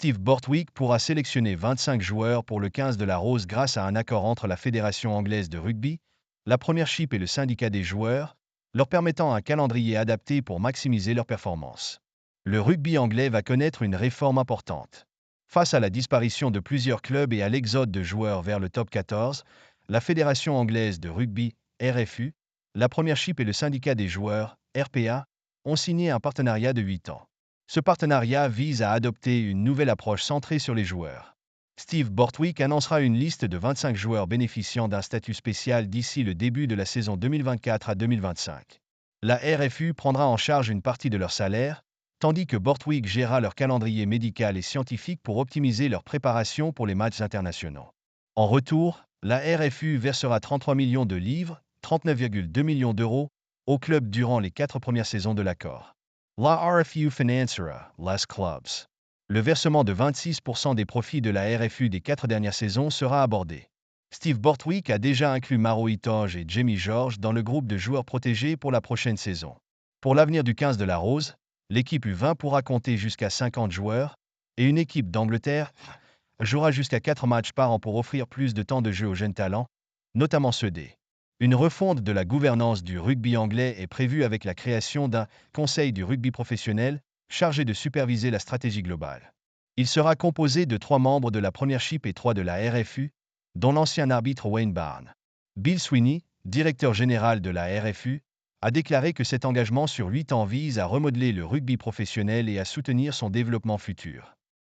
Steve Borthwick pourra sélectionner 25 joueurs pour le 15 de la Rose grâce à un accord entre la Fédération anglaise de rugby, la Premiership et le syndicat des joueurs, leur permettant un calendrier adapté pour maximiser leurs performances. Le rugby anglais va connaître une réforme importante. Face à la disparition de plusieurs clubs et à l'exode de joueurs vers le top 14, la Fédération anglaise de rugby, RFU, la Premiership et le syndicat des joueurs, RPA, ont signé un partenariat de 8 ans. Ce partenariat vise à adopter une nouvelle approche centrée sur les joueurs. Steve Borthwick annoncera une liste de 25 joueurs bénéficiant d'un statut spécial d'ici le début de la saison 2024 à 2025. La RFU prendra en charge une partie de leur salaire, tandis que Borthwick gérera leur calendrier médical et scientifique pour optimiser leur préparation pour les matchs internationaux. En retour, la RFU versera 33 millions de livres, 39,2 millions d'euros, au club durant les 4 premières saisons de l'accord. La RFU financera les clubs. Le versement de 26% des profits de la RFU des 4 dernières saisons sera abordé. Steve Borthwick a déjà inclus Maro Itoje et Jamie George dans le groupe de joueurs protégés pour la prochaine saison. Pour l'avenir du 15 de la Rose, l'équipe U20 pourra compter jusqu'à 50 joueurs, et une équipe d'Angleterre jouera jusqu'à 4 matchs par an pour offrir plus de temps de jeu aux jeunes talents, notamment ceux des. Une refonte de la gouvernance du rugby anglais est prévue avec la création d'un conseil du rugby professionnel chargé de superviser la stratégie globale. Il sera composé de 3 membres de la Premiership et 3 de la RFU, dont l'ancien arbitre Wayne Barnes. Bill Sweeney, directeur général de la RFU, a déclaré que cet engagement sur 8 ans vise à remodeler le rugby professionnel et à soutenir son développement futur.